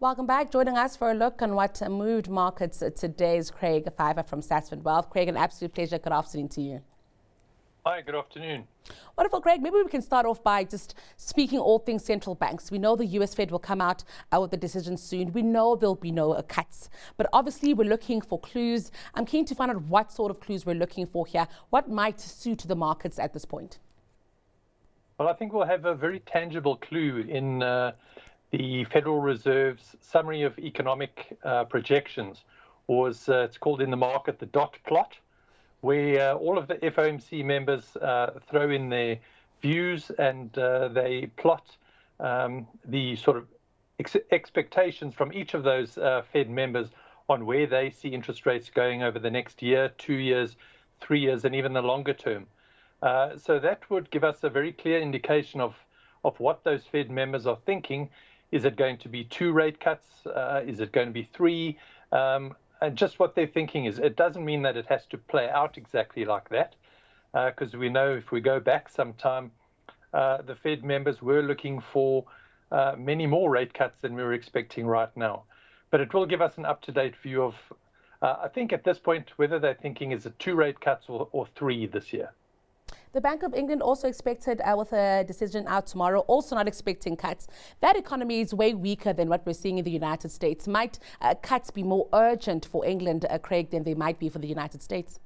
Welcome back. Joining us for a look on what moved markets today is Craig Pheiffer from Sasfin Wealth. Craig, an absolute pleasure. Good afternoon to you. Hi, good afternoon. Wonderful, Craig. Maybe we can start off by just speaking all things central banks. We know the US Fed will come out with the decision soon. We know there'll be no cuts, but obviously we're looking for clues. I'm keen to find out what sort of clues we're looking for here. What might suit the markets at this point? Well, I think we'll have a very tangible clue in the Federal Reserve's summary of economic projections, or as it's called in the market, the dot plot, where all of the FOMC members throw in their views and they plot the sort of expectations from each of those Fed members on where they see interest rates going over the next year, 2 years, 3 years, and even the longer term. So that would give us a very clear indication of what those Fed members are thinking. Is it going to be 2 rate cuts? Is it going to be 3? And just what they're thinking is, it doesn't mean that it has to play out exactly like that, because we know if we go back some time, the Fed members were looking for many more rate cuts than we were expecting right now. But it will give us an up-to-date view of, I think at this point, whether they're thinking is it 2 rate cuts or 3 this year. The Bank of England also expected with a decision out tomorrow, also not expecting cuts. That economy is way weaker than what we're seeing in the United States. Might cuts be more urgent for England, Craig, than they might be for the United States?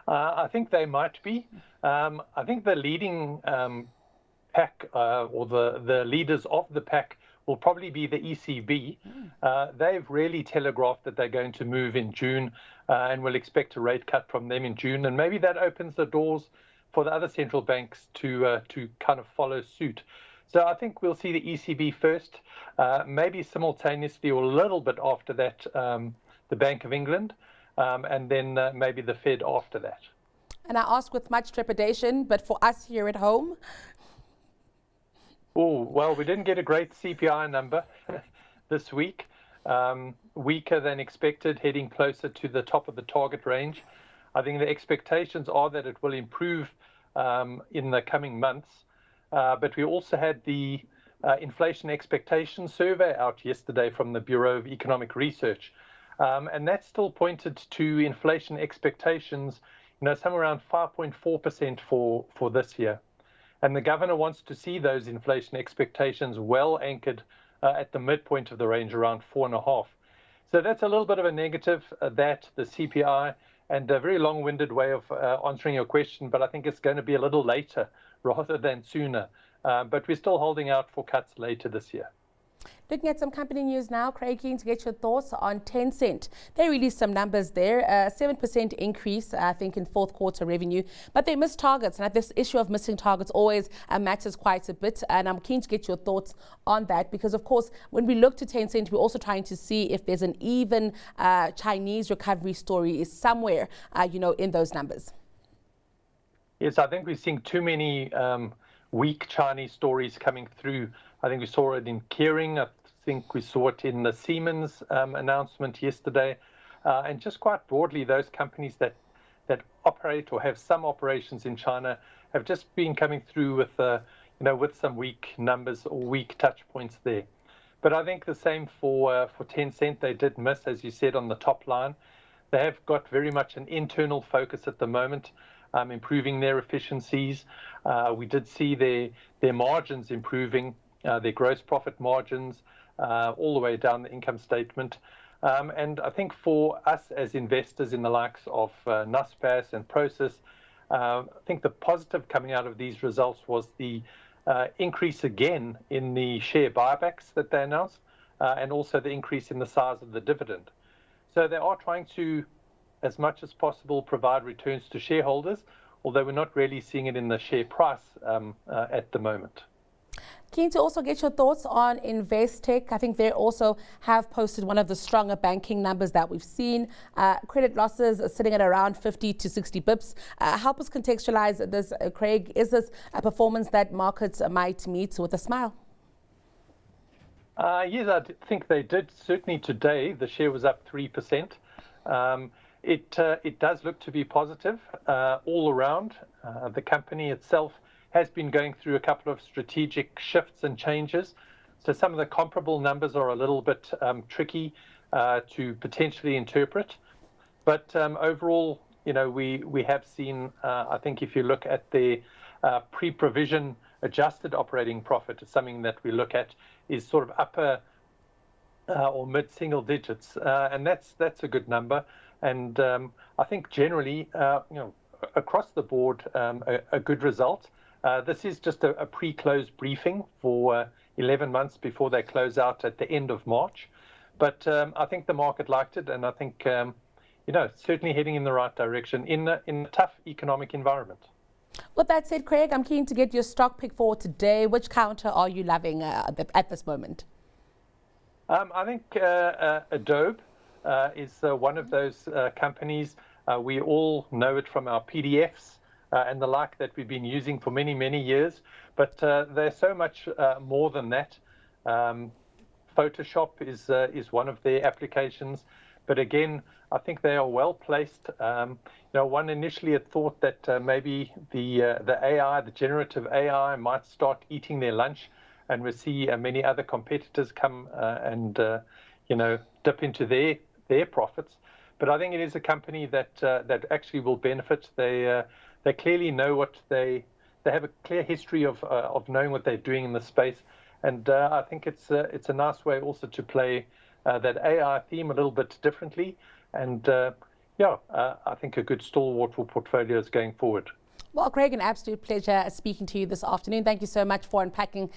I think they might be. I think the leading pack or the leaders of the pack will probably be the ECB. They've really telegraphed that they're going to move in June and we'll expect a rate cut from them in June. And maybe that opens the doors for the other central banks to kind of follow suit. So I think we'll see the ECB first, maybe simultaneously or a little bit after that, the Bank of England, and then maybe the Fed after that. And I ask with much trepidation, but for us here at home? Oh, well, we didn't get a great CPI number this week. Weaker than expected, heading closer to the top of the target range. I think the expectations are that it will improve in the coming months. But we also had the inflation expectation survey out yesterday from the Bureau of Economic Research. And that still pointed to inflation expectations, somewhere around 5.4% for this year. And the governor wants to see those inflation expectations well anchored at the midpoint of the range, around 4.5%. So that's a little bit of a negative, that the CPI, and a very long-winded way of answering your question, but I think it's going to be a little later rather than sooner. But we're still holding out for cuts later this year. Looking at some company news now, Craig, keen to get your thoughts on Tencent. They released some numbers there, 7% increase, I think, in fourth quarter revenue, but they missed targets. And this issue of missing targets always matters quite a bit. And I'm keen to get your thoughts on that, because, of course, when we look to Tencent, we're also trying to see if there's an even Chinese recovery story is somewhere, in those numbers. Yes, I think we're seeing too many weak Chinese stories coming through. I think we saw it in Kering. I think we saw it in the Siemens announcement yesterday. And just quite broadly, those companies that operate or have some operations in China have just been coming through with, with some weak numbers or weak touch points there. But I think the same for Tencent. They did miss, as you said, on the top line. They have got very much an internal focus at the moment, improving their efficiencies. We did see their margins improving, their gross profit margins, all the way down the income statement. And I think for us as investors in the likes of Naspers and Prosus, I think the positive coming out of these results was the increase again in the share buybacks that they announced, and also the increase in the size of the dividend. So they are trying to, as much as possible, provide returns to shareholders, although we're not really seeing it in the share price at the moment. Keen to also get your thoughts on InvestTech. I think they also have posted one of the stronger banking numbers that we've seen. Credit losses are sitting at around 50 to 60 bips. Help us contextualize this, Craig. Is this a performance that markets might meet with a smile? Yes, I think they did. Certainly today, the share was up 3%. It does look to be positive all around. The company itself has been going through a couple of strategic shifts and changes. So some of the comparable numbers are a little bit tricky to potentially interpret. But overall, we have seen, I think if you look at the pre-provision adjusted operating profit, it's something that we look at is sort of upper or mid-single digits, and that's a good number. And I think generally, across the board, a good result. This is just a pre-close briefing for 11 months before they close out at the end of March. But I think the market liked it, and I think certainly heading in the right direction in a tough economic environment. With that said, Craig, I'm keen to get your stock pick for today. Which counter are you loving at this moment? I think Adobe is one of those companies. We all know it from our PDFs and the like that we've been using for many, many years. But they're so much more than that. Photoshop is one of their applications. But again, I think they are well placed. One initially had thought that maybe the AI, the generative AI, might start eating their lunch, and we see many other competitors come and dip into their profits. But I think it is a company that actually will benefit. They clearly know what they have a clear history of knowing what they're doing in the space, and I think it's a nice way also to play that AI theme a little bit differently. And I think a good stalwart for portfolios going forward. Well, Craig, an absolute pleasure speaking to you this afternoon. Thank you so much for unpacking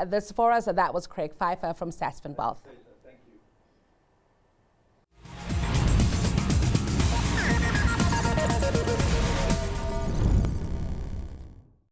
this for us. That was Craig Pheiffer from Sasfin Wealth.